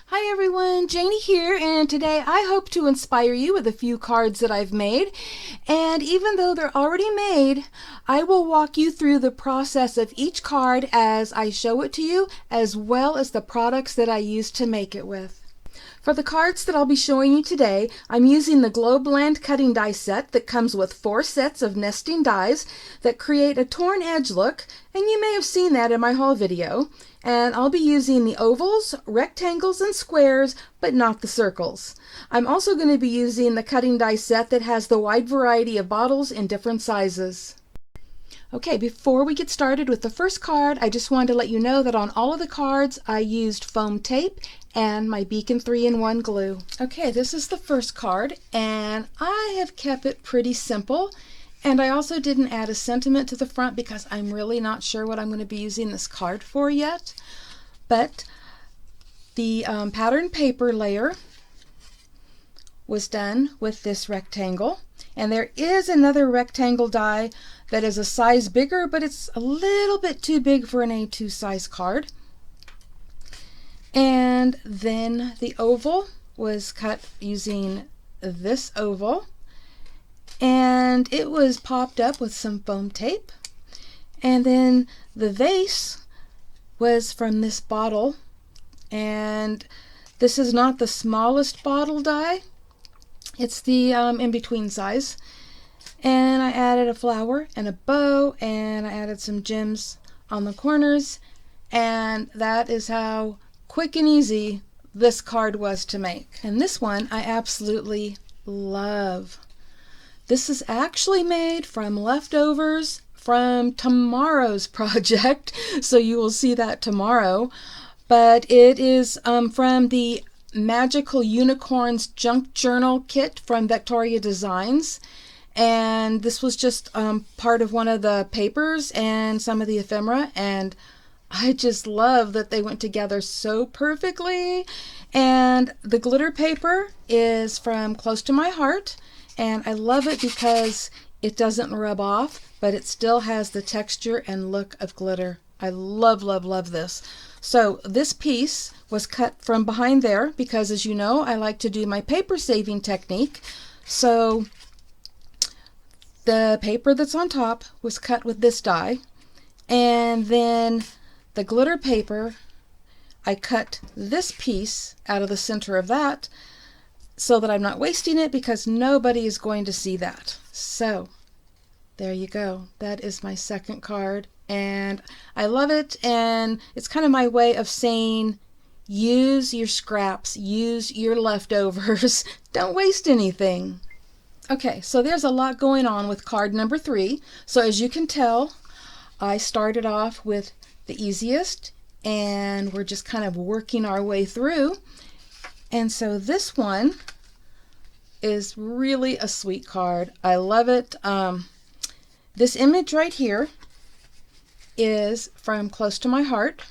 Hi everyone, Janie here, and today I hope to inspire you with a few cards that I've made. And even though they're already made, I will walk you through the process of each card as I show it to you, as well as the products that I used to make it with. For the cards that I'll be showing you today, I'm using the Globeland cutting die set that comes with 4 sets of nesting dies that create a torn edge look, and you may have seen that in my haul video. And I'll be using the ovals, rectangles, and squares, but not the circles. I'm also going to be using the cutting die set that has the wide variety of bottles in different sizes. Okay, before we get started with the first card, I just wanted to let you know that on all of the cards I used foam tape and my Beacon 3-in-1 glue. Okay, this is the first card, and I have kept it pretty simple. And I also didn't add a sentiment to the front because I'm really not sure what I'm going to be using this card for yet. But the pattern paper layer was done with this rectangle. And there is another rectangle die that is a size bigger, but it's a little bit too big for an A2 size card. And then the oval was cut using this oval. And it was popped up with some foam tape. And then the vase was from this bottle. And this is not the smallest bottle die. It's the in-between size. And I added a flower and a bow, and I added some gems on the corners. And that is how quick and easy this card was to make. And this one I absolutely love. This is actually made from leftovers from tomorrow's project, so you will see that tomorrow. But it is from the Magical Unicorns Junk Journal kit from Victoria Designs. And this was just part of one of the papers and some of the ephemera. And I just love that they went together so perfectly. And the glitter paper is from Close to My Heart. And I love it because it doesn't rub off, but it still has the texture and look of glitter. I love, love, love this. So this piece was cut from behind there because, as you know, I like to do my paper saving technique. So the paper that's on top was cut with this die. And then the glitter paper, I cut this piece out of the center of that, so that I'm not wasting it because nobody is going to see that. So there you go. That is my second card, and I love it. And it's kind of my way of saying, use your scraps, use your leftovers. Don't waste anything. Okay, so there's a lot going on with card number 3. So as you can tell, I started off with the easiest, and we're just kind of working our way through. And so this one is really a sweet card. I love it. This image right here is from Close to My Heart.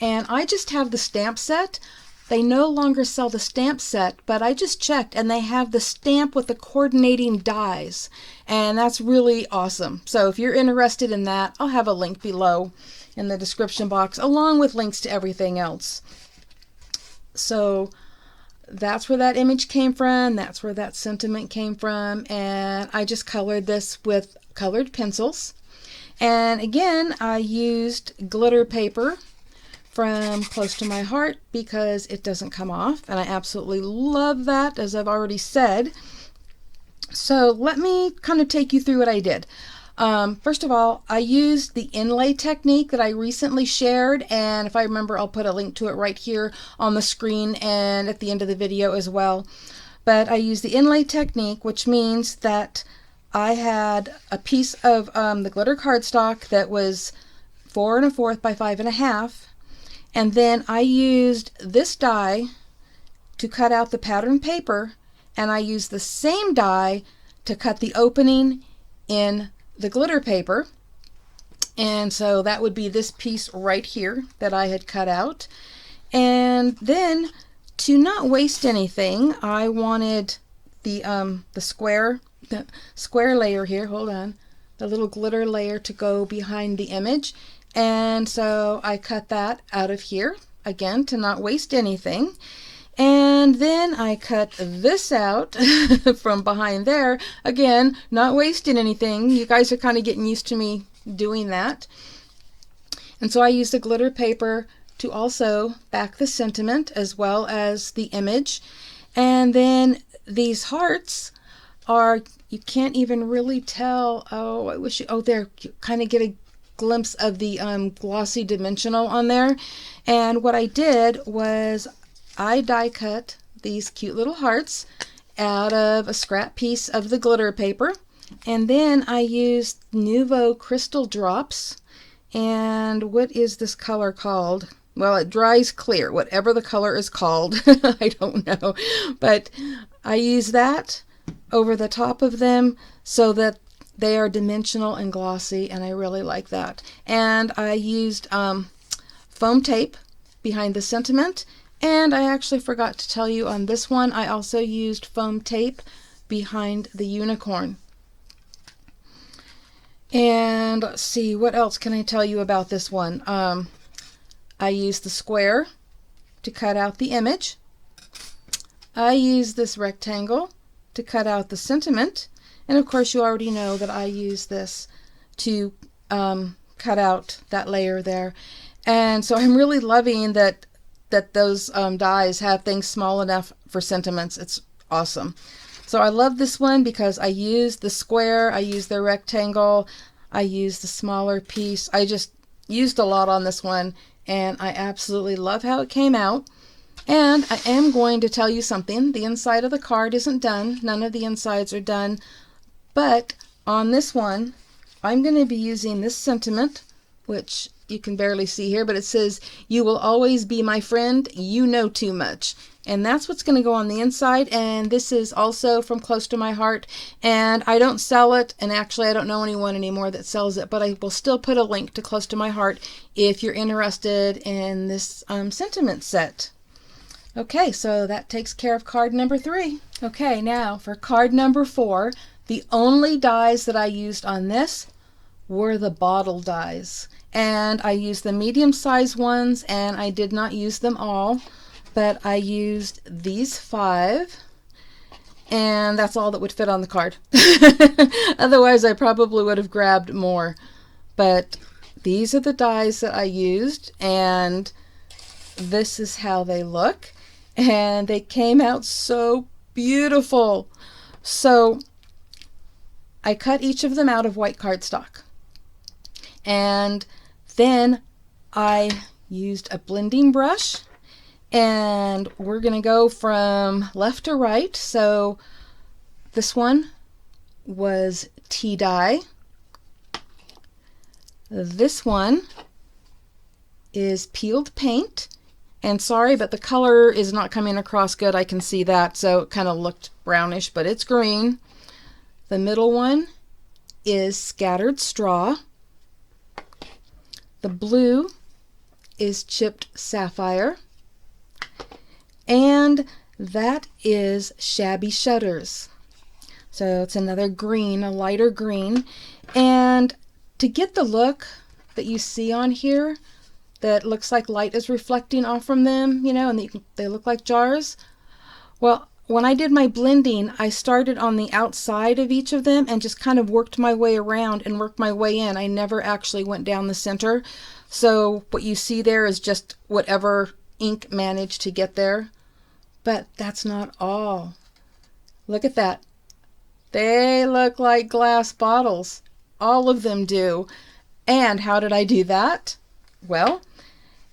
And I just have the stamp set. They no longer sell the stamp set, but I just checked and they have the stamp with the coordinating dies. And that's really awesome. So if you're interested in that, I'll have a link below in the description box, along with links to everything else. So that's where that image came from. That's where that sentiment came from. And I just colored this with colored pencils. And again, I used glitter paper from Close to My Heart because it doesn't come off. And I absolutely love that, as I've already said. So let me kind of take you through what I did. First of all, I used the inlay technique that I recently shared, and if I remember, I'll put a link to it right here on the screen and at the end of the video as well. But I used the inlay technique, which means that I had a piece of the glitter cardstock that was 4 1/4 by 5 1/2, and then I used this die to cut out the pattern paper, and I used the same die to cut the opening in the glitter paper. And so that would be this piece right here that I had cut out. And then, to not waste anything, I wanted the square layer here, hold on, the little glitter layer to go behind the image. And so I cut that out of here. again, to not waste anything. And then I cut this out from behind there. Again, not wasting anything. You guys are kind of getting used to me doing that. And so I used the glitter paper to also back the sentiment as well as the image. And then these hearts are, you can't even really tell. Oh, I wish you, oh, there, you kind of get a glimpse of the glossy dimensional on there. And what I did was I die cut these cute little hearts out of a scrap piece of the glitter paper. And then I used Nuvo crystal drops. And what is this color called? Well, it dries clear, whatever the color is called. I don't know. But I use that over the top of them so that they are dimensional and glossy, and I really like that. And I used foam tape behind the sentiment, and I actually forgot to tell you on this one, I also used foam tape behind the unicorn. And let's see, what else can I tell you about this one? I used the square to cut out the image. I used this rectangle to cut out the sentiment. And of course, you already know that I use this to cut out that layer there. And so I'm really loving that those dies have things small enough for sentiments. It's awesome. So I love this one because I used the square, I used the rectangle, I used the smaller piece. I just used a lot on this one, and I absolutely love how it came out. And I am going to tell you something. The inside of the card isn't done. None of the insides are done. But on this one, I'm going to be using this sentiment, which you can barely see here, but it says, "You will always be my friend. You know too much." And that's what's going to go on the inside. And this is also from Close to My Heart. And I don't sell it. And actually, I don't know anyone anymore that sells it. But I will still put a link to Close to My Heart if you're interested in this sentiment set. Okay, so that takes care of card number 3. Okay, now for card number 4, the only dies that I used on this were the bottle dies. And I used the medium-sized ones, and I did not use them all. But I used these 5, and that's all that would fit on the card. Otherwise, I probably would have grabbed more. But these are the dies that I used, and this is how they look. And they came out so beautiful. So I cut each of them out of white cardstock. And then I used a blending brush. And we're going to go from left to right. So this one was tea dye. This one is peeled paint. And sorry, but the color is not coming across good. I can see that. So it kind of looked brownish, but it's green. The middle one is scattered straw. The blue is chipped sapphire. And that is shabby shutters. So it's another green, a lighter green. And to get the look that you see on here, that looks like light is reflecting off from them, you know, and they look like jars. Well, when I did my blending, I started on the outside of each of them and just kind of worked my way around and worked my way in. I never actually went down the center. So what you see there is just whatever ink managed to get there. But that's not all. Look at that. They look like glass bottles. All of them do. And how did I do that? Well,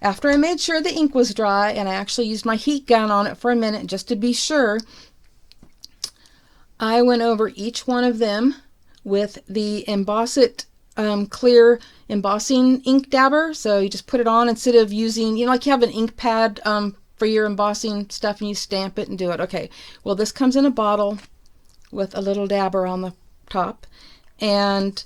after I made sure the ink was dry, and I actually used my heat gun on it for a minute just to be sure, I went over each one of them with the Emboss It clear embossing ink dabber. So you just put it on instead of using, you know, like you have an ink pad for your embossing stuff and you stamp it and do it. Okay, well, this comes in a bottle with a little dabber on the top, and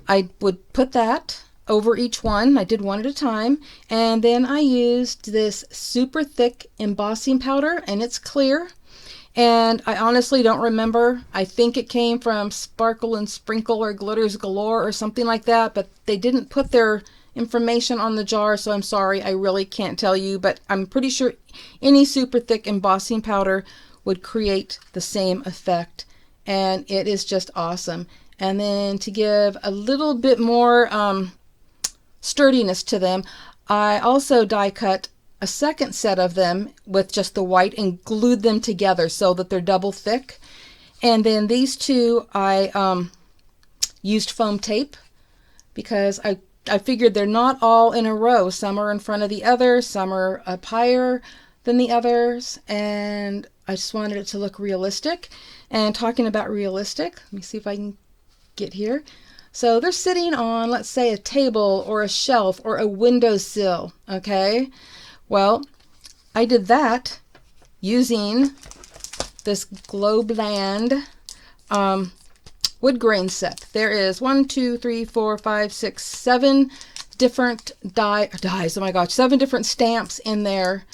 I would put that over each one. I did one at a time, and then I used this super thick embossing powder, and it's clear, and I honestly don't remember. I think it came from Sparkle and Sprinkle or Glitters Galore or something like that, but they didn't put their information on the jar, so I'm sorry, I really can't tell you, but I'm pretty sure any super thick embossing powder would create the same effect, and it is just awesome. And then to give a little bit more sturdiness to them, I also die cut a second set of them with just the white and glued them together so that they're double thick. And then these two I used foam tape because I figured they're not all in a row. Some are in front of the other, some are up higher than the others, and I just wanted it to look realistic. And talking about realistic, let me see if I can get here. So they're sitting on, let's say, a table or a shelf or a windowsill, okay? Well, I did that using this Globeland wood grain set. There is 1, 2, 3, 4, 5, 6, 7 different dies. Oh my gosh, 7 different stamps in there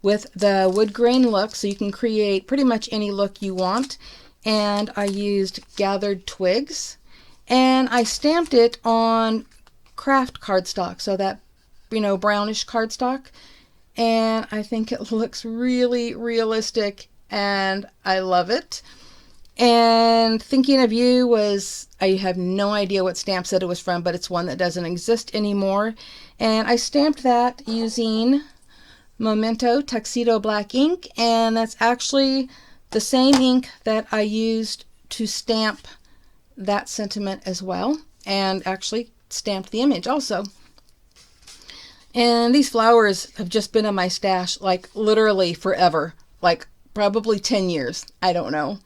with the wood grain look, so you can create pretty much any look you want. And I used gathered twigs, and I stamped it on craft cardstock, so that, you know, brownish cardstock. And I think it looks really realistic, and I love it. And Thinking of You was, I have no idea what stamp set it was from, but it's one that doesn't exist anymore. And I stamped that using Memento Tuxedo Black ink, and that's actually the same ink that I used to stamp that sentiment as well, and actually stamped the image also. And these flowers have just been in my stash like literally forever, like probably 10 years, I don't know.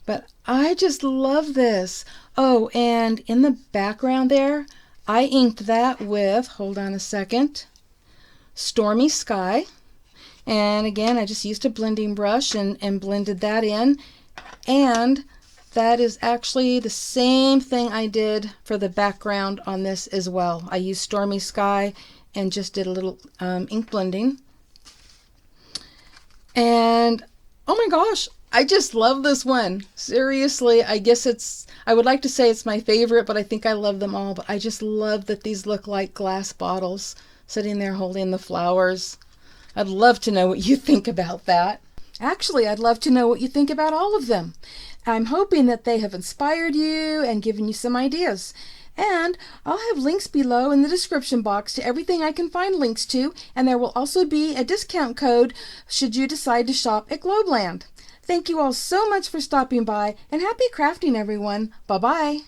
But I just love this. Oh, and in the background there, I inked that with, hold on a second, Stormy Sky. And again, I just used a blending brush and blended that in. And that is actually the same thing I did for the background on this as well. I used Stormy Sky and just did a little ink blending. And oh my gosh, I just love this one. Seriously, I guess I would like to say it's my favorite, but I think I love them all. But I just love that these look like glass bottles sitting there holding the flowers. I'd love to know what you think about that. Actually, I'd love to know what you think about all of them. I'm hoping that they have inspired you and given you some ideas. And I'll have links below in the description box to everything I can find links to, and there will also be a discount code should you decide to shop at Globeland. Thank you all so much for stopping by, and happy crafting, everyone. Bye-bye.